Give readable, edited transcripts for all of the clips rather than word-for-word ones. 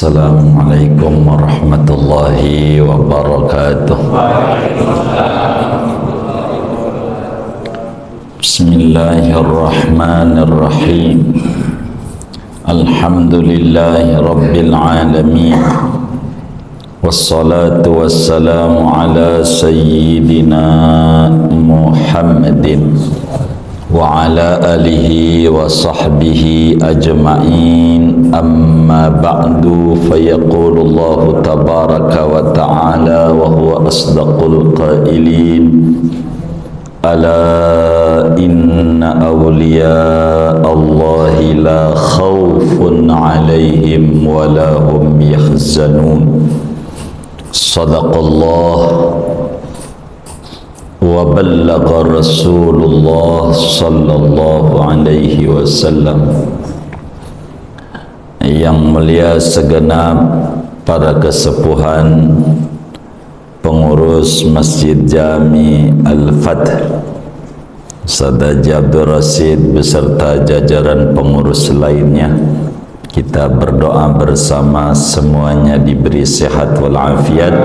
Assalamualaikum warahmatullahi wabarakatuh. Bismillahirrahmanirrahim. Alhamdulillahi rabbil alamin. Wassalatu wassalamu ala sayyidina Muhammadin wa ala alihi wa sahbihi ajma'in. Amma ba'du, fayaqulu Allahu tabaraka wa ta'ala wa huwa asdaqul qailin. Ala inna awliya Allahi la khawfun alaihim wa la hum yahzanun. Sadaqallah wa ballagha Rasulullah sallallahu alaihi wasallam. Yang mulia segenap para kesepuhan pengurus Masjid Jami Al-Fath, Ustaz Abdul Rasid beserta jajaran pengurus lainnya, kita berdoa bersama semuanya diberi sehat walafiat,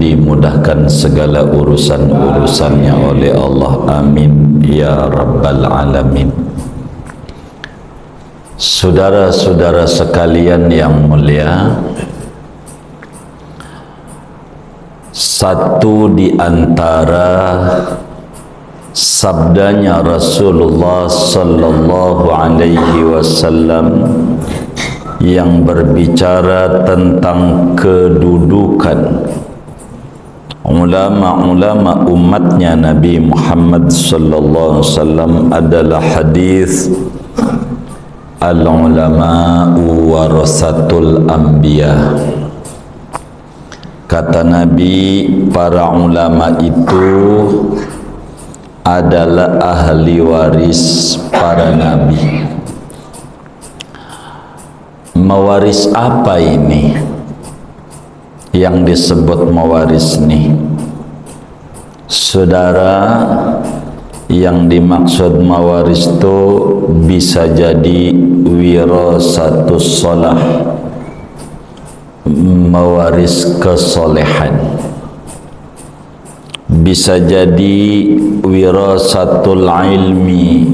dimudahkan segala urusan-urusannya oleh Allah, amin ya rabbal alamin. Saudara-saudara sekalian yang mulia, satu di antara sabdanya Rasulullah sallallahu alaihi wasallam yang berbicara tentang kedudukan ulama-ulama umatnya Nabi Muhammad sallallahu alaihi wasallam adalah hadis al-ulama'u warasatul anbiya. Kata Nabi, para ulama itu adalah ahli waris para nabi. Mewaris apa ini? Yang disebut mewaris ini, saudara, yang dimaksud mewaris itu bisa jadi wirasatus shalah, mewaris kesolehan, bisa jadi wirasatul ilmi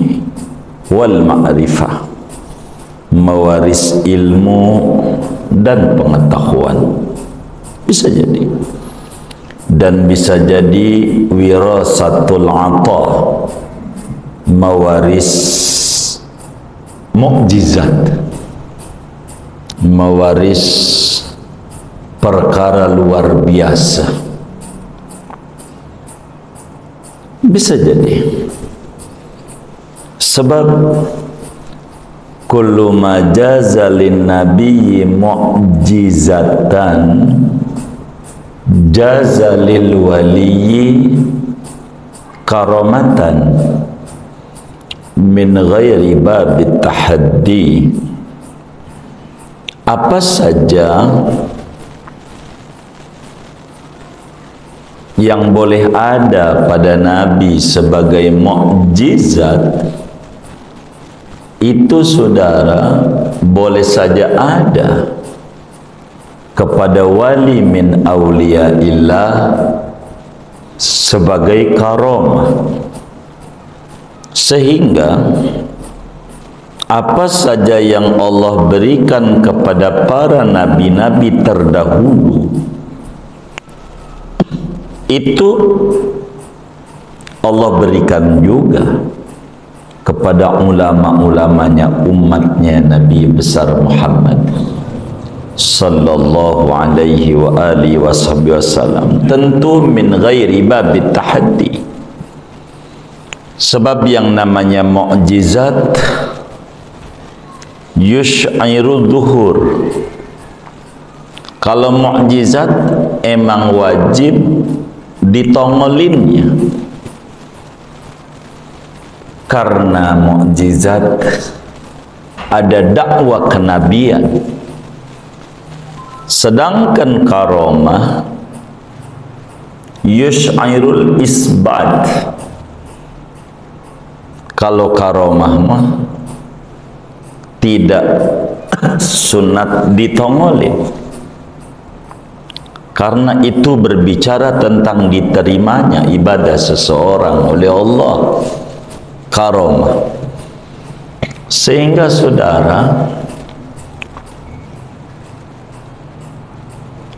wal ma'rifah, mewaris ilmu dan pengetahuan, bisa jadi. Dan bisa jadi wirasatul ata, mewaris mukjizat, mewaris perkara luar biasa, bisa jadi. Sebab kullu ma jaza lin nabiyyi mu'jizatan jaza lil waliyyi karamatan min ghairi babit tahaddi. Apa saja yang boleh ada pada Nabi sebagai mukjizat, itu saudara boleh saja ada kepada wali min awliyaillah sebagai karamah. Sehingga apa saja yang Allah berikan kepada para nabi-nabi terdahulu, itu Allah berikan juga kepada ulama-ulamanya umatnya Nabi besar Muhammad sallallahu alaihi wa alihi wasallam. Tentu min ghairi babit tahaddi. Sebab yang namanya mukjizat yush'iru dhuhur. Kalau mukjizat emang wajib ditongolinnya, karena mukjizat ada dakwah kenabian. Sedangkan karamah yush'irul isbat. Kalau karamah mah tidak sunat ditongolin, karena itu berbicara tentang diterimanya ibadah seseorang oleh Allah, karamah. Sehingga saudara,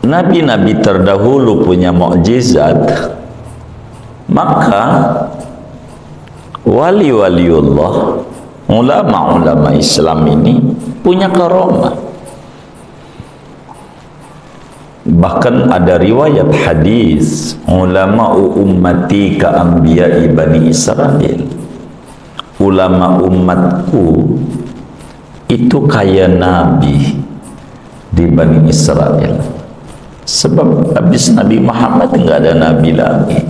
nabi-nabi terdahulu punya mukjizat, maka wali-waliullah, ulama-ulama Islam ini punya karamah. Bahkan ada riwayat hadis, ulama ummati ka anbiya'i bani Israel, ulama umatku itu kayak nabi di Bani Israel. Sebab habis Nabi Muhammad enggak ada nabi lagi.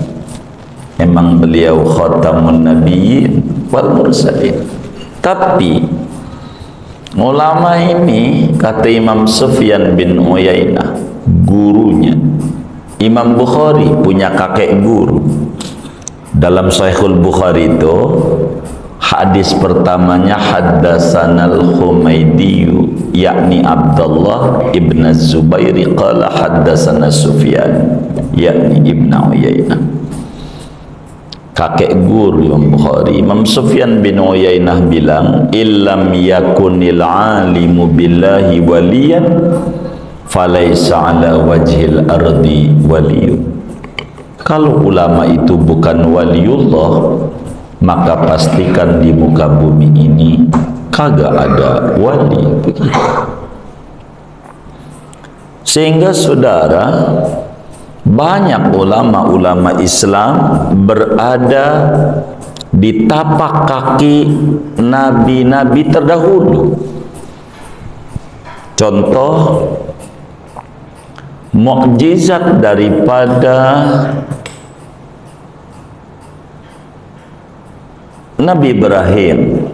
Memang beliau khatamun nabiyyin wal mursalin. Tapi ulama ini, kata Imam Sufyan bin Uyainah, gurunya Imam Bukhari punya kakek guru. Dalam Sahihul Bukhari itu hadis pertamanya haddatsanal Humaydi, yakni Abdullah ibn Zubair qala haddatsana Sufyan, yakni Ibn Uyainah. Kakek guru Imam Bukhari, Imam Sufyan bin Uyainah bilang, illam yakunil alimu billahi waliyan falaysa ala wajhil ardi waliyun. Kalau ulama itu bukan waliullah, maka pastikan di muka bumi ini kagak ada wali. Begitu. Sehingga saudara, banyak ulama-ulama Islam berada di tapak kaki nabi-nabi terdahulu. Contoh mukjizat daripada Nabi Ibrahim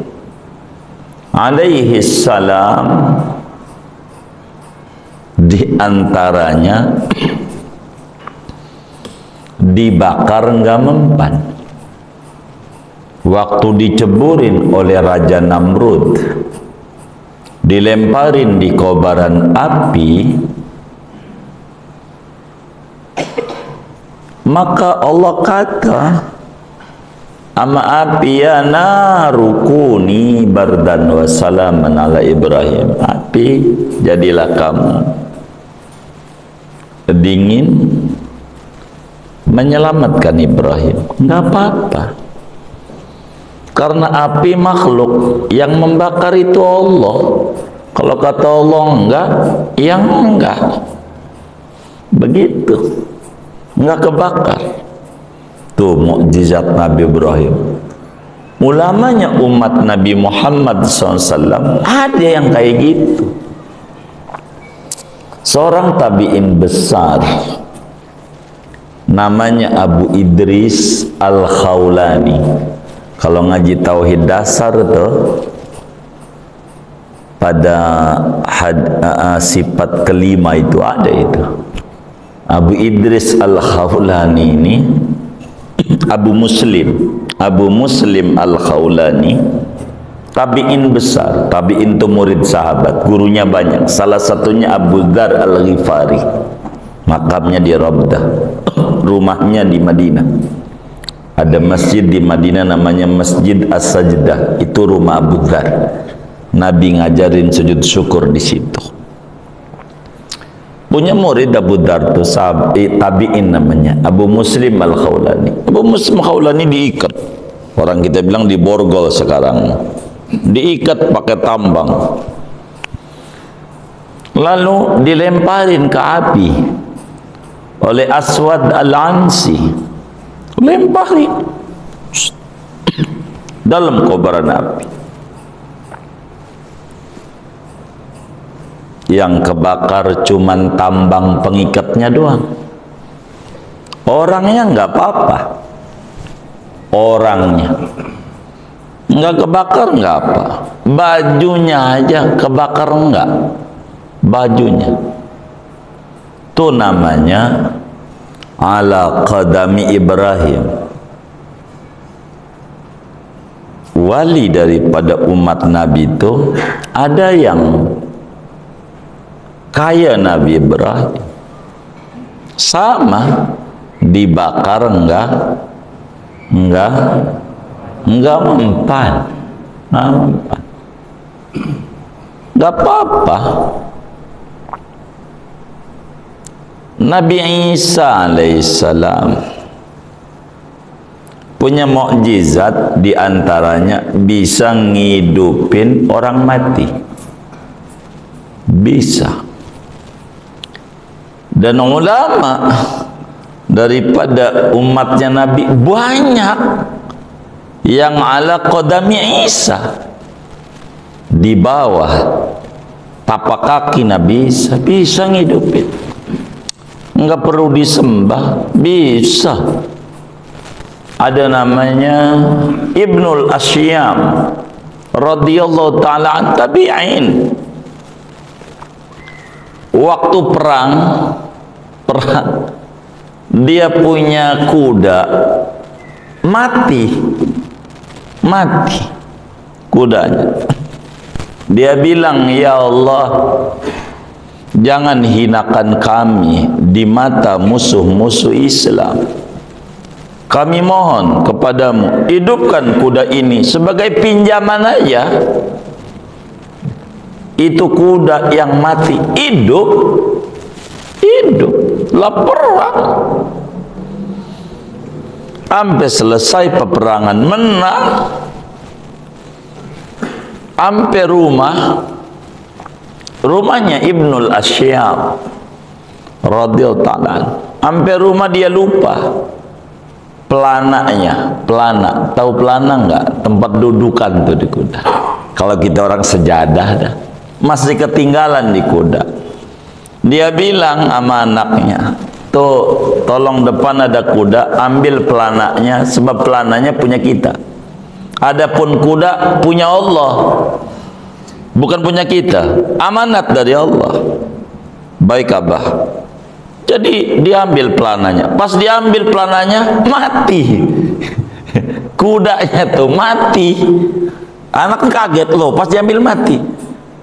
alaihi salam, di antaranya dibakar enggak mempan. Waktu diceburin oleh Raja Namrud, dilemparin di kobaran api, maka Allah kata ama api, ya narukuni bardan wa salaman ala Ibrahim. Api, jadilah kamu dingin, menyelamatkan Ibrahim. Enggak apa-apa, karena api makhluk, yang membakar itu Allah. Kalau kata Allah enggak, yang enggak. Begitu, enggak kebakar. Tuh mukjizat Nabi Ibrahim. Ulamanya umat Nabi Muhammad SAW ada yang kayak gitu. Seorang tabi'in besar namanya Abu Idris Al-Khawlani. Kalau ngaji tauhid dasar tuh, pada sifat kelima itu ada itu. Abu Idris Al-Khawlani ini Abu Muslim Al-Khawlani, tabi'in besar. Tabi'in itu murid sahabat, gurunya banyak. Salah satunya Abu Dzar Al-Ghifari, makamnya di Rabdah, rumahnya di Madinah. Ada masjid di Madinah namanya Masjid As-Sajdah, itu rumah Abu Dzar. Nabi ngajarin sujud syukur di situ. Punya murid Abu Dzar itu tabi'in namanya Abu Muslim Al-Khawlani. Abu Muslim Al-Khawlani diikat. Orang kita bilang diborgol sekarang. Diikat pakai tambang. Lalu dilemparin ke api oleh Aswad Al-Ansi. Lemparin dalam kobaran api. Yang kebakar cuman tambang pengikatnya doang. Orangnya enggak apa-apa. Orangnya enggak kebakar, enggak apa. Bajunya aja kebakar enggak. Bajunya. Itu namanya ala qadami Ibrahim. Wali daripada umat Nabi itu ada yang kayak Nabi Ibrahim. Sama, dibakar enggak mempan, enggak apa-apa. Nabi Isa alaihissalam punya mukjizat, diantaranya bisa ngidupin orang mati, bisa. Dan ulama daripada umatnya Nabi banyak yang ala qadami Isa, di bawah tapak kaki Nabi Isa, bisa ngidupin, enggak perlu disembah, bisa. Ada namanya Ibnul Asyam radhiyallahu ta'ala an tabi'in. Waktu perang dia punya kuda mati kudanya. Dia bilang, ya Allah, jangan hinakan kami di mata musuh-musuh Islam. Kami mohon kepadamu, hidupkan kuda ini sebagai pinjaman aja. Itu kuda yang mati hidup lah perang. Sampai selesai peperangan, menang, sampai rumahnya Ibnul Asyam radhiyallahu ta'ala, sampai rumah dia lupa pelananya. Tahu pelana enggak? Tempat dudukan tuh di kuda. Kalau kita orang sejadah dah, masih ketinggalan di kuda. Dia bilang sama anaknya, tuh tolong depan ada kuda, ambil pelananya, sebab pelananya punya kita. Adapun kuda punya Allah, bukan punya kita, amanat dari Allah. Baik Abah. Jadi diambil pelananya. Pas diambil pelananya, mati. Kudanya tuh mati. Anak kaget loh, pas diambil mati.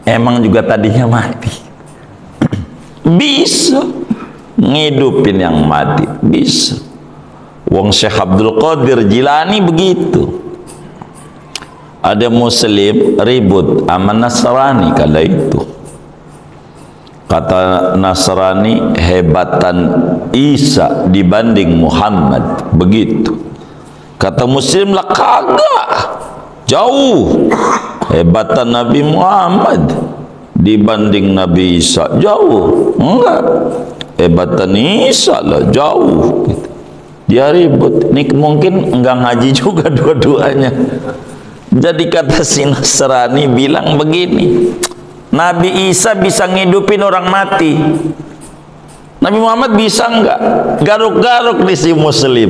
Emang juga tadinya mati. Bisa ngidupin yang mati, bisa. Wong Syekh Abdul Qadir Jilani begitu. Ada muslim ribut sama Nasrani kala itu. Kata Nasrani, hebatan Isa dibanding Muhammad, begitu. Kata muslim lah, kagak, jauh. Hebatan Nabi Muhammad dibanding Nabi Isa, jauh. Enggak, hebatan Isa lah jauh. Dia ribut. Ini mungkin enggak ngaji juga dua-duanya. Jadi kata si Nasrani bilang begini, Nabi Isa bisa ngidupin orang mati, Nabi Muhammad bisa enggak? Garuk-garuk di si muslim.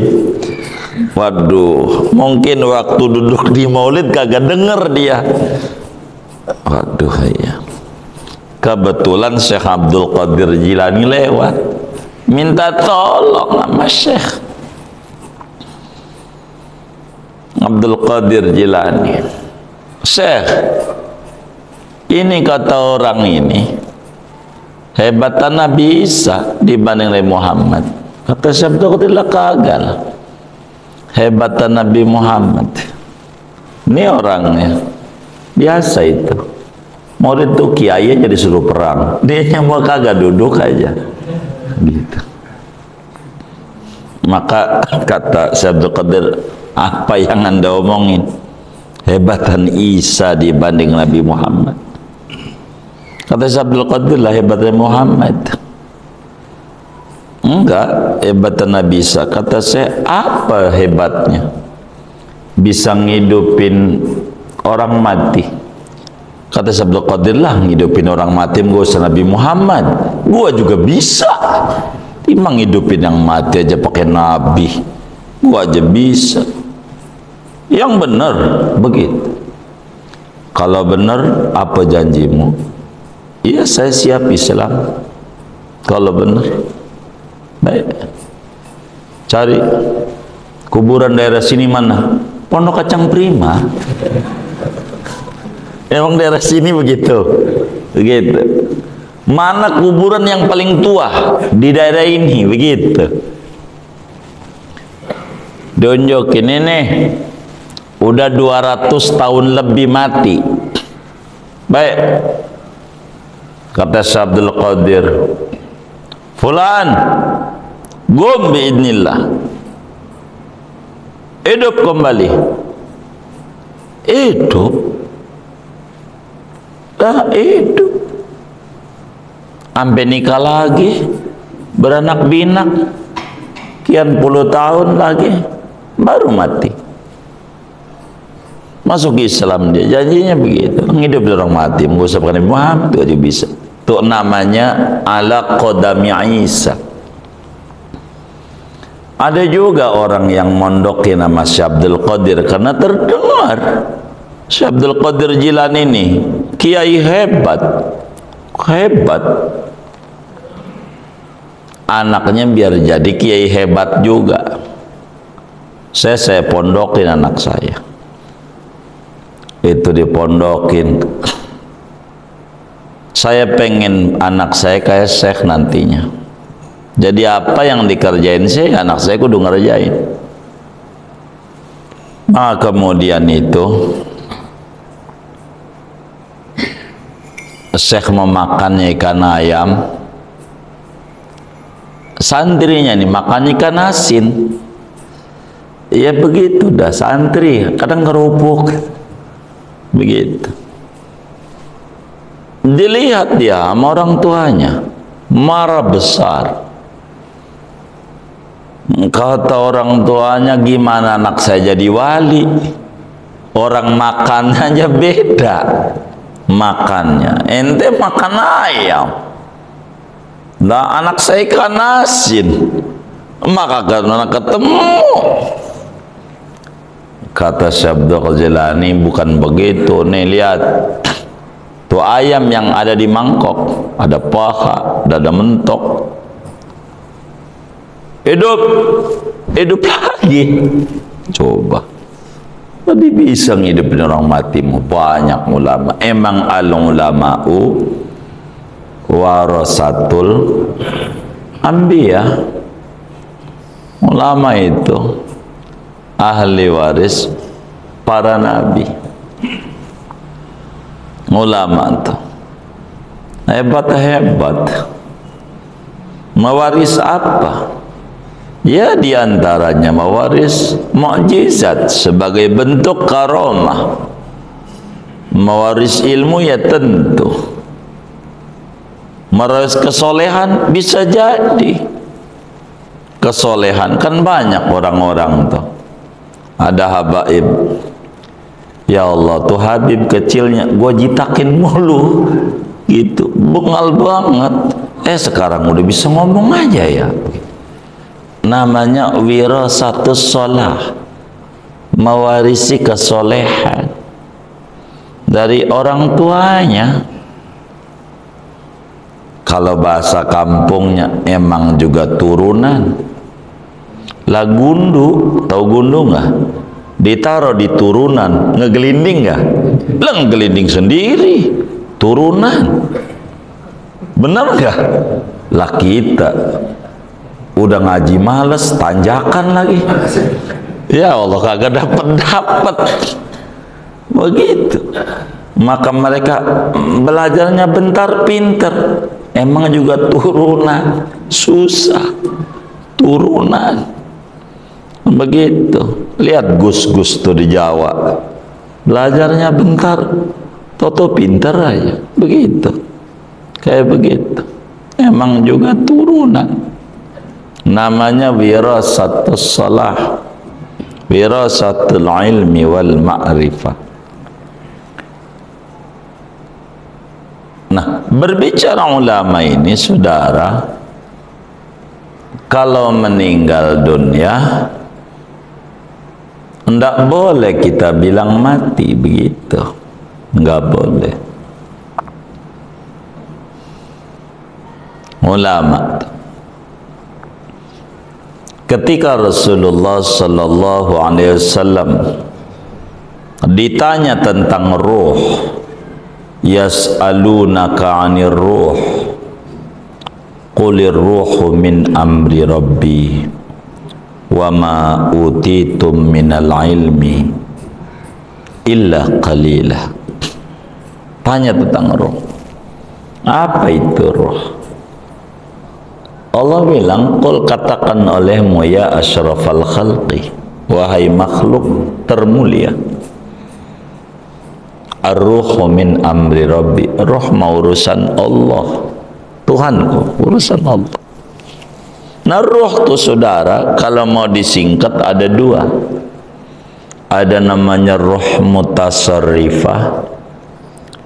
Waduh, mungkin waktu duduk di maulid kagak denger dia. Waduh ya. Kebetulan Syekh Abdul Qadir Jilani lewat, minta tolong sama Syekh Abdul Qadir Jilani. Syekh, ini kata orang ini, hebatan Nabi Isa dibanding Nabi Muhammad. Kata Syekh Abdul Qadir, lah kagak lah. Hebatan Nabi Muhammad. Ini orangnya biasa itu. Murid tuh kiai aja disuruh perang, dia mau kagak duduk aja gitu. Maka kata Syekh Abdul Qadir, apa yang Anda omongin? Hebatan Isa dibanding Nabi Muhammad. Kata Syekh Abdul Qadir, lah hebatan Muhammad. Enggak, hebatan Nabi Isa. Kata saya, apa hebatnya? Bisa ngidupin orang mati. Kata Syekh Abdul Qadir, lah ngidupin orang mati gak usah Nabi Muhammad, gua juga bisa. Timang ngidupin yang mati aja pakai Nabi, gua aja bisa. Yang benar begitu. Kalau benar, apa janjimu? Iya, saya siap Islam. Kalau benar, baik. Cari kuburan daerah sini mana? Pondok Kacang Prima. Emang daerah sini begitu, begitu. Mana kuburan yang paling tua di daerah ini, begitu. Tunjukin ini, udah 200 tahun lebih mati. Baik, kata Syekh Abdul Qadir, fulan, gum biidnillah, hidup kembali. Hidup, hidup. Sampai nikah lagi, beranak binak, kian puluh tahun lagi, baru mati. Masuk Islam dia, janjinya begitu. Hidup orang mati, mengusapkan Nabi Muhammad itu aja bisa. Itu namanya ala qadami Isa. Ada juga orang yang mondokin nama Syekh Abdul Qadir karena terdengar Syekh Abdul Qadir Jilani ini kiai hebat, hebat. Anaknya biar jadi kiai hebat juga. Saya pondokin anak saya. Itu dipondokin. Saya pengen anak saya kayak Syekh nantinya. Jadi apa yang dikerjain saya, anak saya kudu ngerjain. Nah kemudian itu Syekh memakannya ikan ayam, santrinya nih makan ikan asin. Ya begitu dah santri, kadang kerupuk begitu. Dilihat dia sama orang tuanya, marah besar. Kata orang tuanya, gimana anak saya jadi wali? Orang makannya aja beda makannya. Ente makan ayam, nah anak saya ikan asin, maka karena ketemu. Kata Syekh Abdul Jilani, bukan begitu. Nih lihat tuh ayam yang ada di mangkok, ada paha, ada mentok. Hidup, hidup lagi. Coba, tadi bisa ngidupin orang mati. Banyak ulama. Emang al-ulama'u warasatul anbiya. Ulama itu ahli waris para nabi. Ulama tuh hebat-hebat. Mewaris apa? Ya diantaranya mewaris mukjizat sebagai bentuk karamah. Mewaris ilmu ya tentu. Mewaris kesolehan bisa jadi. Kesolehan kan banyak orang-orang tuh. Ada habaib, ya Allah tuh Habib kecilnya gua jitakin mulu gitu, bengal banget. Sekarang udah bisa ngomong aja ya. Namanya wirasatus shalah, mewarisi kesolehan dari orang tuanya. Kalau bahasa kampungnya emang juga turunan. Lah gundu, tahu gundu nggak? Ditaruh di turunan, ngegelinding nggak? Lah ngegelinding sendiri, turunan. Benar nggak? Lah kita udah ngaji males, tanjakan lagi. Ya Allah kagak dapat begitu. Maka mereka belajarnya bentar pinter. Emang juga turunan, susah. Turunan. Begitu. Lihat Gus-Gus tuh di Jawa, belajarnya bentar, toto pinter aja. Begitu. Kayak begitu. Emang juga turunan. Namanya wirasatus shalah, wirasatul ilmi wal ma'rifah. Nah, berbicara ulama ini, saudara, kalau meninggal dunia, enggak boleh kita bilang mati begitu, enggak boleh. Ulama, ketika Rasulullah sallallahu alaihi wasallam ditanya tentang ruh, yas'alunaka 'anir ruh, Qulir ruhu min amri rabbi wa ma utitum minal ilmi illa qalila. Tanya tentang roh. Apa itu roh? Allah bilang, qul, katakan olehmu ya asyrafal khalqi, wahai makhluk termulia, ar-ruhu min amri rabbi, roh mau urusan Allah, Tuhanku, urusan Allah. Nah, roh tuh saudara, kalau mau disingkat ada dua. Ada namanya roh mutasarrifah,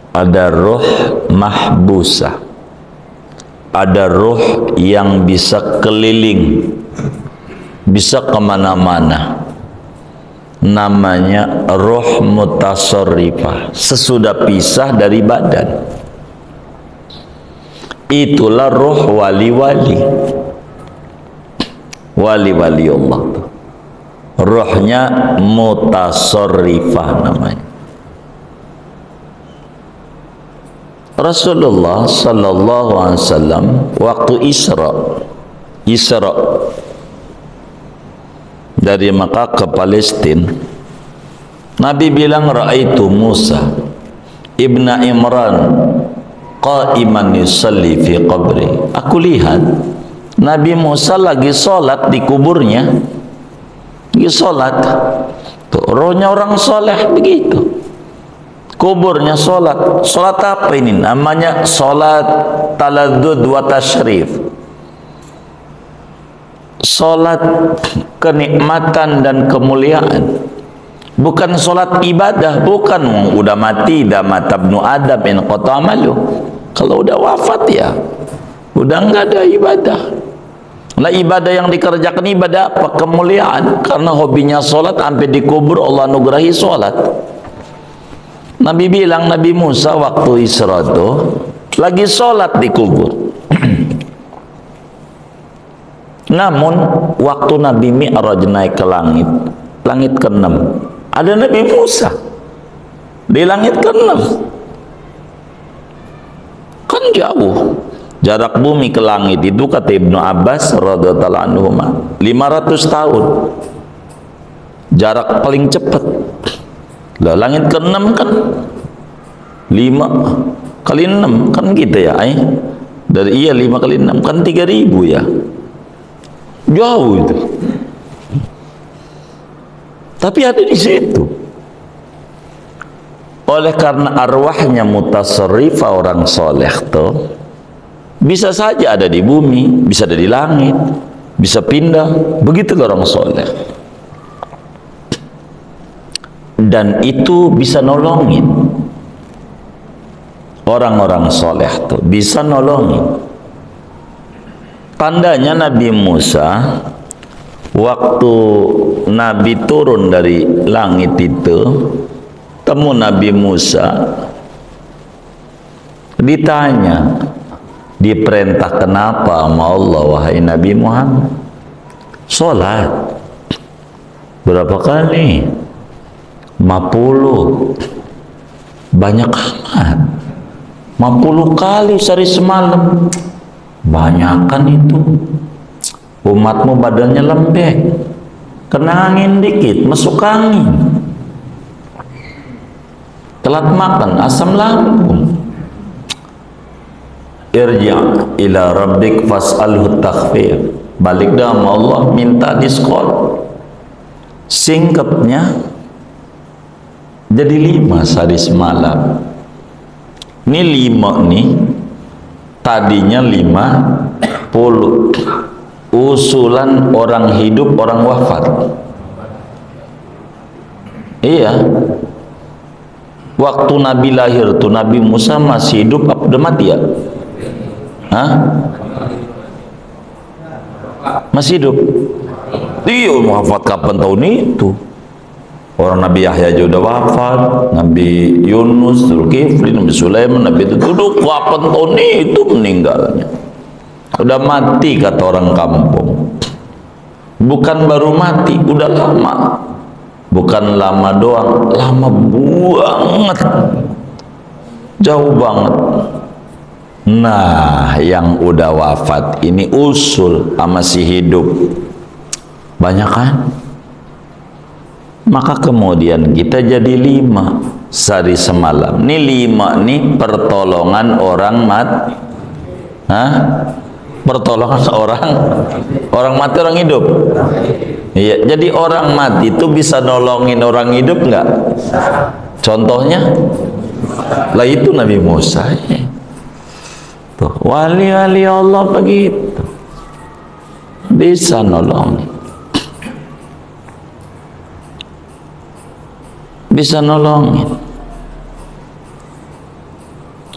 ada roh mahbusah, ada roh yang bisa keliling, bisa kemana-mana, namanya roh mutasarrifah, sesudah pisah dari badan. Itulah roh wali-wali, wali-wali Allah tuh. Rohnya mutasarrifah namanya. Rasulullah sallallahu alaihi wasallam waktu Isra dari Makkah ke Palestina, Nabi bilang, raaitu Musa ibna Imran qa'iman yusalli fi qabri. Aku lihat Nabi Musa lagi sholat di kuburnya, lagi sholat. Tuh, rohnya orang soleh begitu. Kuburnya sholat. Sholat apa ini? Namanya sholat taladzud wa tashrif. Sholat kenikmatan dan kemuliaan. Bukan sholat ibadah. Bukan. Udah mati, dah mata ibnu Adam in qata amalu. Kalau udah wafat ya udah enggak ada ibadah. Lah ibadah yang dikerjakan ibadah apa? Kemuliaan. Karena hobinya sholat, sampai dikubur Allah anugerahi sholat. Nabi bilang, Nabi Musa waktu Isra itu lagi sholat di kubur. Namun waktu Nabi Mi'raj naik ke langit, langit ke-6, ada Nabi Musa di langit ke-6. Kan jauh jarak bumi ke langit itu, kata Ibnu Abbas radhiyallahu anhu, 500 tahun jarak paling cepat. Lah langit ke-6 kan 5 kali 6 kan gitu ya, dari 5 kali 6 kan 3000 ya, jauh itu. Tapi ada di situ. Oleh karena arwahnya mutasarrifah orang soleh tuh, bisa saja ada di bumi, bisa ada di langit, bisa pindah, begitu orang soleh. Dan itu bisa nolongin orang-orang soleh tuh, bisa nolongin. Tandanya Nabi Musa waktu Nabi turun dari langit itu, temu Nabi Musa, ditanya, diperintah kenapa sama Allah wahai Nabi Muhammad? Sholat berapa kali? 50. Banyak amat. 50 kali sehari semalam. Banyakan itu. Umatmu badannya lembek, kena angin dikit masuk angin, telat makan asam lambung. Irja' ila rabbik fas'alhu takhfif. Balik dah sama Allah, minta diskon. Singkatnya jadi 5 sehari semalam. Ini 5 nih, tadinya 50. Usulan orang hidup, orang wafat. Iya. Waktu Nabi lahir tuh Nabi Musa masih hidup apa udah mati ya? Hah? Masih hidup? Iya, wafat kapan tahun itu? Orang Nabi Yahya aja udah wafat, Nabi Yunus, Zulkifli, Nabi Sulaiman, Nabi itu duduk kapan tahun itu meninggalnya. Udah mati kata orang kampung. Bukan baru mati, udah lama. Bukan lama doang, lama banget. Jauh banget. Nah, yang udah wafat ini usul sama si hidup banyak kan? Maka kemudian kita jadi 5 sehari semalam. Ini 5 nih pertolongan orang mati. Hah? Pertolongan orang mati, orang hidup. Iya, jadi orang mati itu bisa nolongin orang hidup nggak? Contohnya, lah itu Nabi Musa. Tuh, wali-wali Allah begitu, bisa nolongin, bisa nolongin,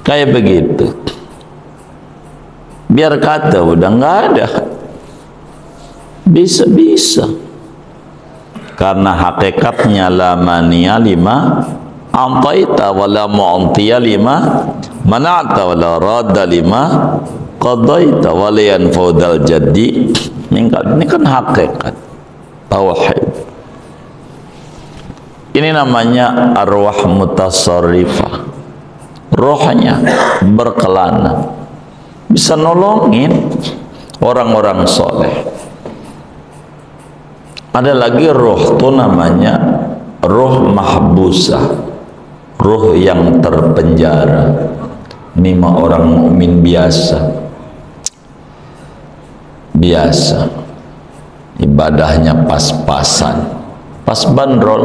kayak begitu. Biar kata udah nggak ada, bisa karena hakikatnya la mania lima antaita wala mu'tiya lima mana'ta wala radda lima qadaita wala yanfudal jaddi. Ini kan hakikat tauhid. Ini namanya arwah mutasarrifah, rohnya berkelana, bisa nolongin orang-orang soleh. Ada lagi roh tuh namanya roh mahbusah, roh yang terpenjara. Ini mah orang mukmin biasa, ibadahnya pas-pasan, pas bandrol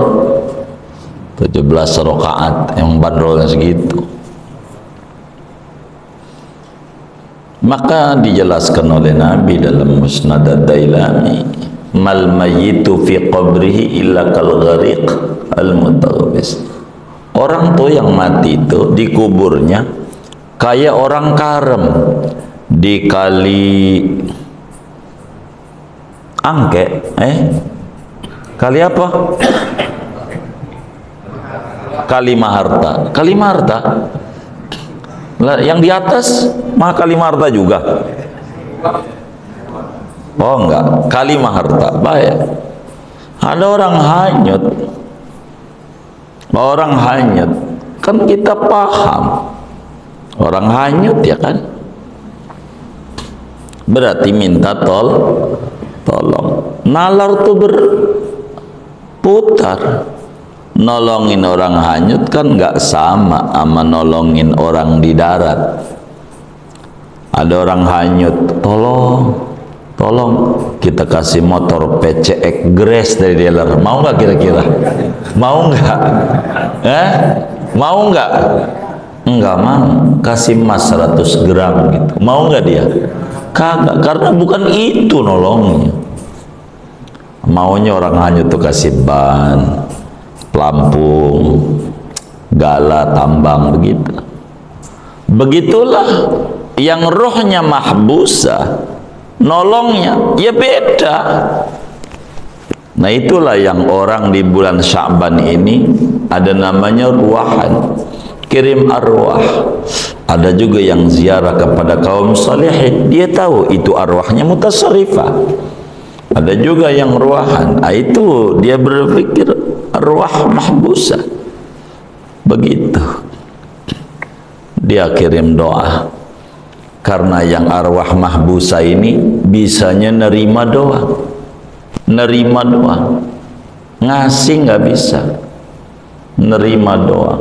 17 rakaat, yang bandrolnya segitu. Maka dijelaskan oleh Nabi dalam Musnad ad-Dailami, mal mayyitu fi qabrihi illa kal ghariq al mutaghbis. Orang tuh yang mati itu di kuburnya kayak orang karem di kali Angke, kali apa? Kali Maharta. Kali Maharta. Yang di atas mah Kali Maharta juga. Oh enggak, Kali Maharta. Baik. Ada orang hanyut. Kan kita paham. Orang hanyut ya kan? Berarti minta tolong. Nalar tuh berputar. Nolongin orang hanyut kan nggak sama nolongin orang di darat. Ada orang hanyut, tolong kita kasih motor PCX Grace dari dealer, mau nggak kira-kira? Mau nggak? Mau nggak? Enggak mau. Kasih emas 100 gram gitu, mau nggak dia? Kagak, karena bukan itu nolongnya. Maunya orang hanyut tuh kasih ban, Lampung, Gala, Tambang, begitu. Begitulah yang rohnya mahbusa, nolongnya ya beda. Nah itulah yang orang di bulan Sya'ban ini ada namanya ruahan, kirim arwah. Ada juga yang ziarah kepada kaum salihin, dia tahu itu arwahnya mutasarrifah. Ada juga yang ruahan, itu dia berpikir arwah mahbusa. Begitu dia kirim doa, karena yang arwah mahbusa ini bisanya nerima doa, ngasih nggak bisa, nerima doa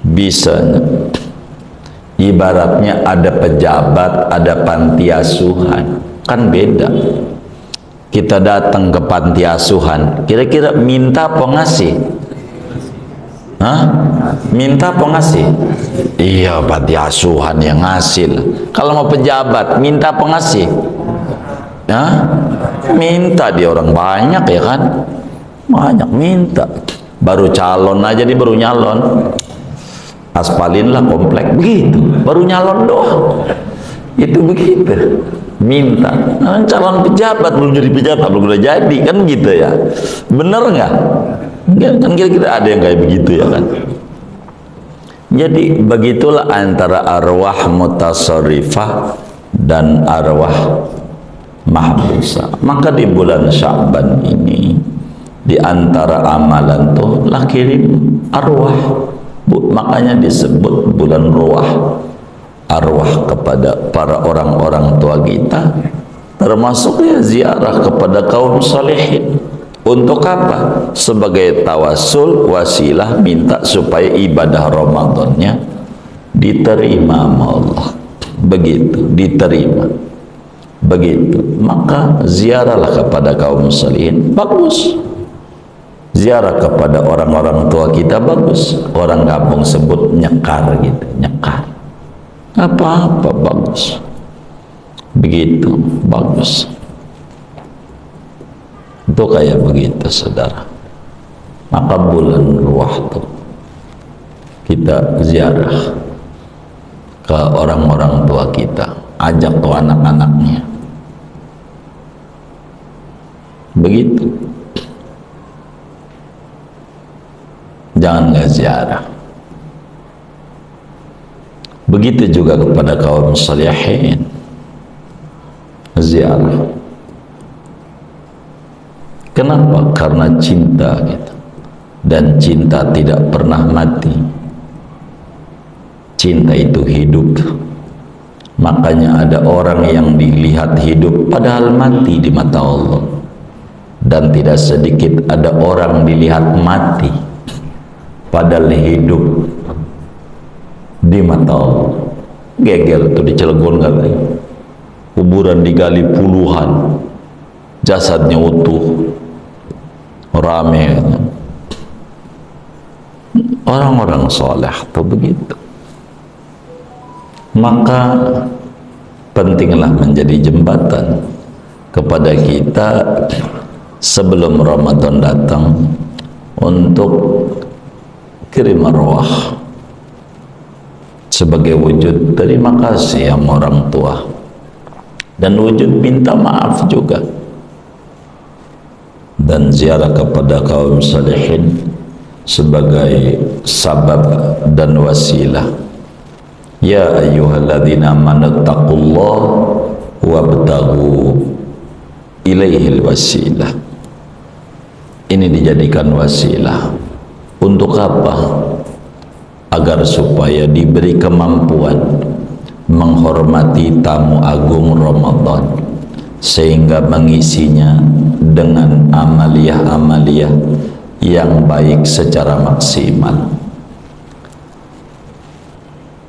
bisanya. Ibaratnya ada pejabat, ada panti asuhan, kan beda. Kita datang ke panti asuhan, kira-kira minta apa ngasih? Minta apa ngasih? Iya, panti asuhan yang ngasih. Kalau mau pejabat, minta apa ngasih? Minta, dia orang banyak ya kan? Banyak minta. Baru calon aja dia baru nyalon. Aspalinlah komplek begitu, baru nyalon doang. Itu begitu. Minta. Nah, calon pejabat belum jadi pejabat, belum udah jadi kan gitu ya. Bener nggak? Kan kira-kira ada yang kayak begitu ya kan. Jadi begitulah antara arwah mutasarrifah dan arwah mahbusa. Maka di bulan Sya'ban ini di antara amalan tuh lah kirim arwah Makanya disebut bulan ruah, arwah kepada para orang-orang tua kita, termasuk ya ziarah kepada kaum salihin. Untuk apa? Sebagai tawasul, wasilah, minta supaya ibadah Ramadannya diterima sama Allah. Begitu, diterima. Begitu. Maka ziarahlah kepada kaum salihin, bagus. Ziarah kepada orang-orang tua kita bagus. Orang kampung sebut nyekar gitu, nyekar. Apa-apa bagus. Begitu, bagus. Itu kayak begitu, saudara. Maka bulan ruah tuh kita ziarah ke orang-orang tua kita, ajak tuh anak-anaknya. Begitu. Jangan nggak ziarah. Begitu juga kepada kaum salihin, ziarah. Kenapa? Karena cinta gitu. Dan cinta tidak pernah mati. Cinta itu hidup. Makanya ada orang yang dilihat hidup padahal mati di mata Allah. Dan tidak sedikit ada orang dilihat mati padahal hidup di mata Allah. Geger tuh di Cilegon katanya. Kuburan digali puluhan, jasadnya utuh, rame. Orang-orang soleh tuh begitu. Maka pentinglah menjadi jembatan kepada kita sebelum Ramadan datang untuk kirim arwah sebagai wujud terima kasih sama orang tua dan wujud minta maaf juga, dan ziarah kepada kaum salihin sebagai sabab dan wasilah. Ya ayyuhalladzina amanu taqullaha wabtaghu ilaihil wasilah. Ini dijadikan wasilah untuk apa? Agar supaya diberi kemampuan menghormati tamu agung Ramadan, sehingga mengisinya dengan amaliyah-amaliyah yang baik secara maksimal.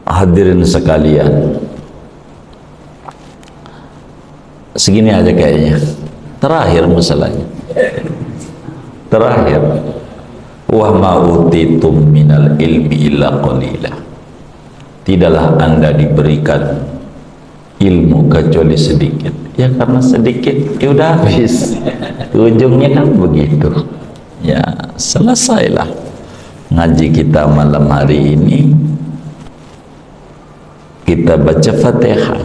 Hadirin sekalian, segini aja kayaknya. Terakhir masalahnya. Terakhir. Wa ma utitum minal ilmi illa qalila. Tidaklah Anda diberikan ilmu kecuali sedikit. Ya karena sedikit ya udah habis. Ujungnya kan begitu. Ya selesailah ngaji kita malam hari ini. Kita baca Fatihah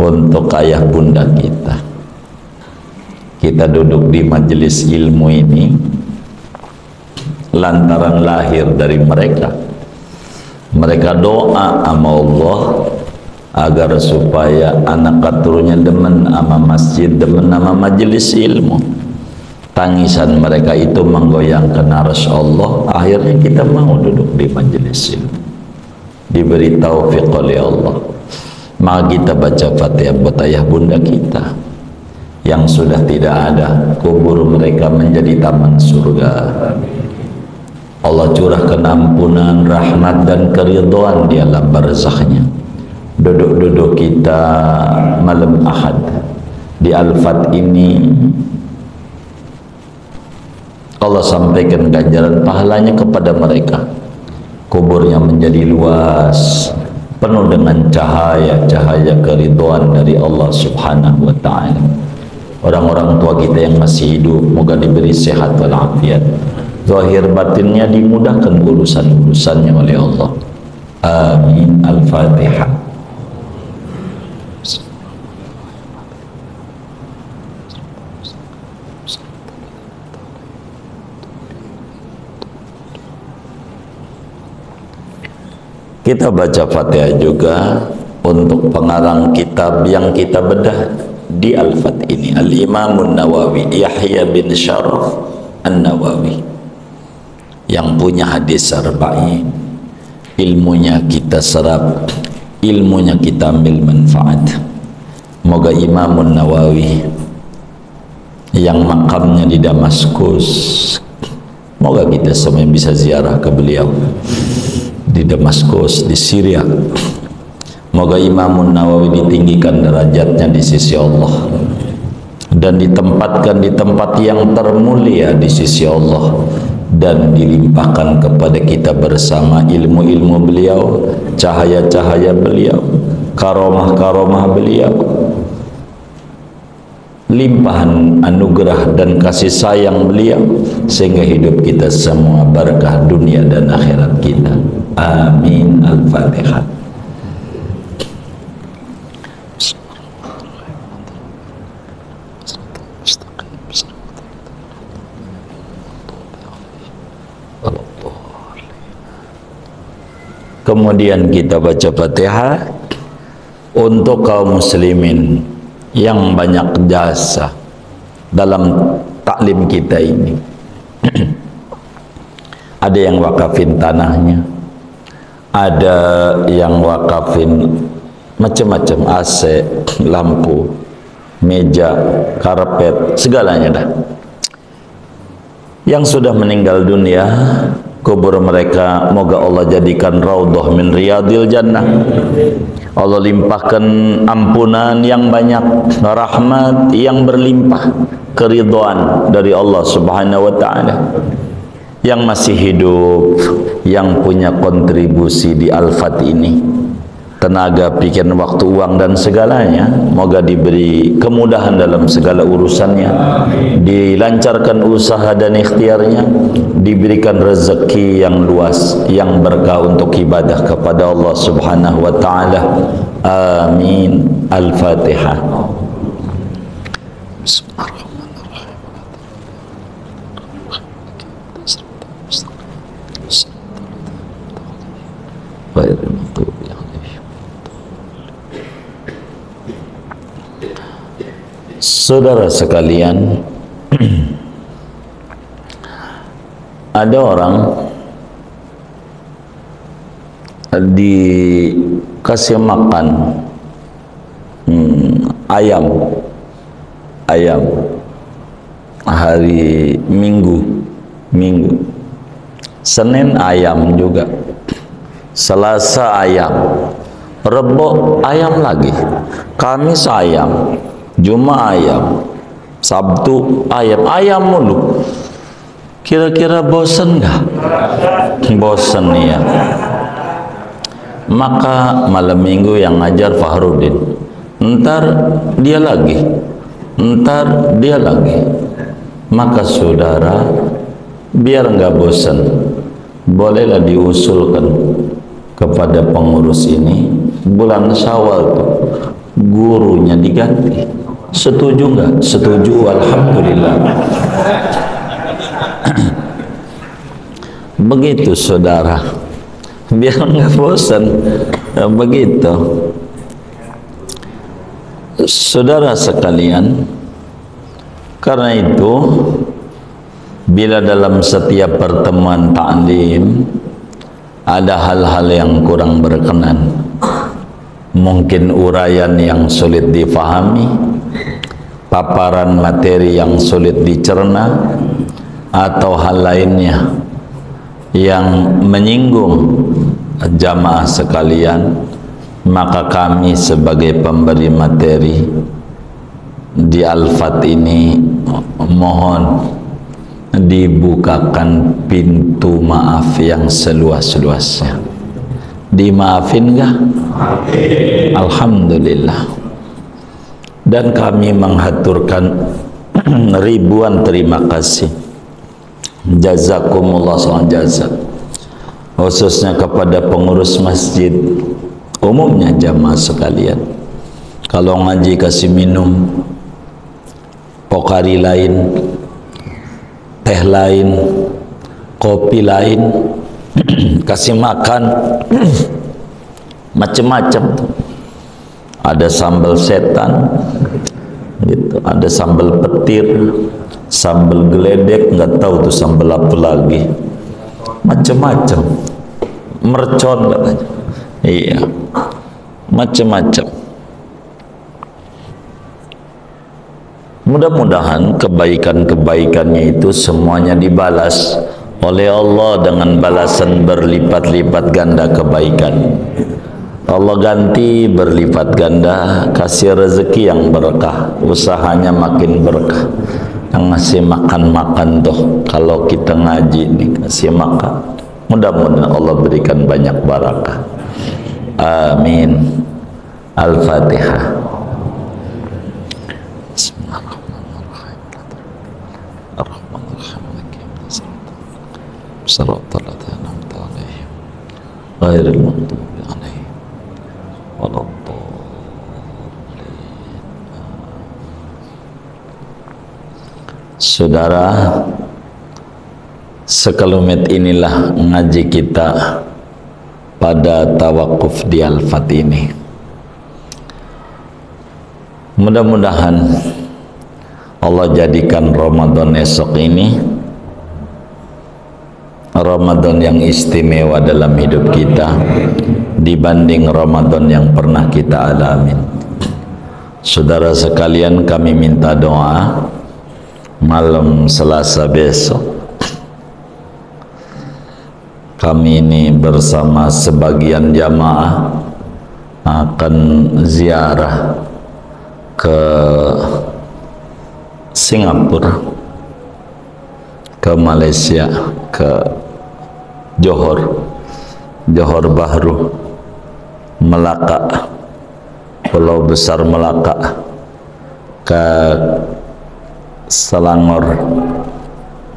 untuk ayah bunda kita. Kita duduk di majelis ilmu ini lantaran lahir dari mereka. Mereka doa sama Allah agar supaya anak keturunnya demen sama masjid, demen sama majelis ilmu. Tangisan mereka itu menggoyangkan arsy Allah. Akhirnya kita mau duduk di majelis ilmu, diberi taufik oleh Allah. Maka kita baca Fatihah buat ayah bunda kita yang sudah tidak ada, kubur mereka menjadi taman surga. Allah curahkan ampunan, rahmat dan keridhaan di alam barzakhnya. Duduk-duduk kita malam Ahad di Al-Fat ini, Allah sampaikan ganjaran pahalanya kepada mereka. Kuburnya menjadi luas, penuh dengan cahaya-cahaya keridhaan dari Allah Subhanahu wa ta'ala. Orang-orang tua kita yang masih hidup, moga diberi sehat walafiat. Zahir batinnya dimudahkan urusan-urusannya oleh Allah. Amin. Al-Fatihah. Kita baca Fatihah juga untuk pengarang kitab yang kita bedah di Al-Fat ini, Al-Imamun Nawawi, Yahya bin Syaraf An-Nawawi. yang punya hadis arba'in, ilmunya kita serap, ilmunya kita ambil manfaat. Moga Imamun Nawawi yang makamnya di Damaskus, moga kita semua bisa ziarah ke beliau di Damaskus, di Syria. Moga Imamun Nawawi ditinggikan derajatnya di sisi Allah dan ditempatkan di tempat yang termulia di sisi Allah, dan dilimpahkan kepada kita bersama ilmu-ilmu beliau, cahaya-cahaya beliau, karomah-karomah beliau, limpahan anugerah dan kasih sayang beliau, sehingga hidup kita semua berkah dunia dan akhirat kita. Amin. Al-Fatihah. Kemudian kita baca Fatihah untuk kaum muslimin yang banyak jasa dalam taklim kita ini. Ada yang wakafin tanahnya, ada yang wakafin macam-macam, AC, lampu, meja, karpet, segalanya dah. Yang sudah meninggal dunia, kubur mereka moga Allah jadikan raudhah min riyadil jannah. Allah limpahkan ampunan yang banyak, rahmat yang berlimpah, keridhaan dari Allah Subhanahu wa taala. Yang masih hidup, yang punya kontribusi di Al-Fat ini, tenaga, pikiran, waktu, uang dan segalanya, moga diberi kemudahan dalam segala urusannya, dilancarkan usaha dan ikhtiarnya, diberikan rezeki yang luas, yang berkah untuk ibadah kepada Allah Subhanahu wa taala. Amin. Al-Fatihah. Saudara sekalian, ada orang dikasih makan ayam hari Minggu, Senin ayam juga, Selasa ayam, Rebo ayam lagi, Kamis ayam, Jumat ayam, Sabtu ayam mulu. Kira-kira bosan nggak? Bosan ya. Maka malam Minggu yang ngajar Fahrudin, ntar dia lagi. Maka saudara, biar nggak bosan, bolehlah diusulkan kepada pengurus ini bulan Syawal tuh gurunya diganti. Setuju nggak? Setuju, alhamdulillah. Begitu saudara, biar nggak bosan. Begitu saudara sekalian. Karena itu, bila dalam setiap pertemuan taklim ada hal-hal yang kurang berkenan, mungkin uraian yang sulit difahami, paparan materi yang sulit dicerna, atau hal lainnya yang menyinggung jamaah sekalian, maka kami sebagai pemberi materi di Al-Fat ini mohon dibukakan pintu maaf yang seluas-luasnya. Dimaafin nggak? Alhamdulillah. Dan kami menghaturkan ribuan terima kasih, jazakumullah khairan jazak, khususnya kepada pengurus masjid, umumnya jamaah sekalian. Kalau ngaji kasih minum, pokari lain, teh lain, kopi lain, kasih makan macam-macam. Ada sambal setan gitu, ada sambal petir, sambal geledek, nggak tahu tuh sambal apa lagi, macam-macam, mercon katanya. Iya, macam-macam. Mudah-mudahan kebaikan-kebaikannya itu semuanya dibalas oleh Allah dengan balasan berlipat-lipat ganda kebaikan. Allah ganti berlipat ganda, kasih rezeki yang berkah, usahanya makin berkah. Yang ngasih makan-makan tuh, kalau kita ngaji nih kasih makan, mudah-mudahan Allah berikan banyak barakah. Amin. Al-Fatihah. Bismillahirrahmanirrahim. Ar-Rahmanir-Rahim. Shiratal ladzina an'amta 'alaihim ghairil maghdubi 'alaihim waladdallin. Saudara, sekelumit inilah ngaji kita pada tawakuf di Al-Fat ini. Mudah-mudahan Allah jadikan Ramadan esok ini Ramadan yang istimewa dalam hidup kita dibanding Ramadan yang pernah kita alami. Saudara sekalian, kami minta doa malam Selasa besok kami ini bersama sebagian jamaah akan ziarah ke Singapura, ke Malaysia, ke Johor Bahru, Melaka, Pulau Besar Melaka, ke Selangor,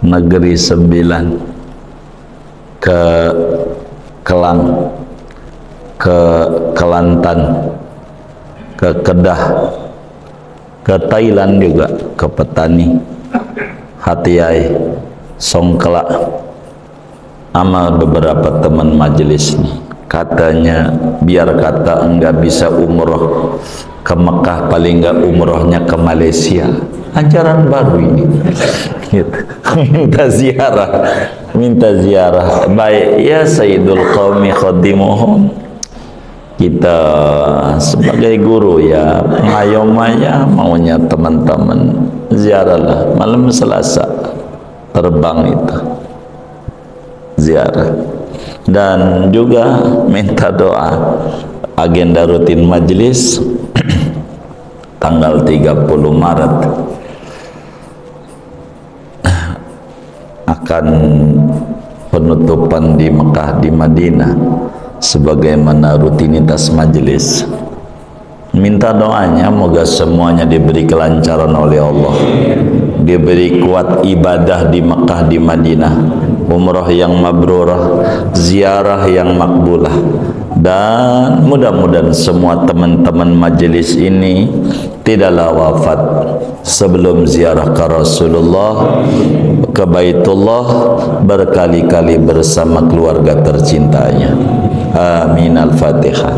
Negeri Sembilan, ke Kelang, ke Kelantan, ke Kedah, ke Thailand juga, ke Petani, Hatiai, Songkla, sama beberapa teman majelis nih. Katanya biar kata enggak bisa umroh ke Mekah, paling enggak umrohnya ke Malaysia. Ajaran baru ini. Gitu. Minta ziarah. Baik ya Sayyidul Qaumi Khadimuhum. Kita sebagai guru ya, pengayomanya maunya teman-teman ziarahlah malam Selasa terbang itu ziarah. Dan juga minta doa agenda rutin majelis tanggal 30 Maret akan penutupan di Mekah, di Madinah, sebagaimana rutinitas majelis. Minta doanya moga semuanya diberi kelancaran oleh Allah, diberi kuat ibadah di Mekah, di Madinah, umrah yang mabrurah, ziarah yang makbulah, dan mudah-mudahan semua teman-teman majelis ini tidaklah wafat sebelum ziarah ke Rasulullah, ke Baitullah berkali-kali bersama keluarga tercintanya. Amin. Al-Fatihah.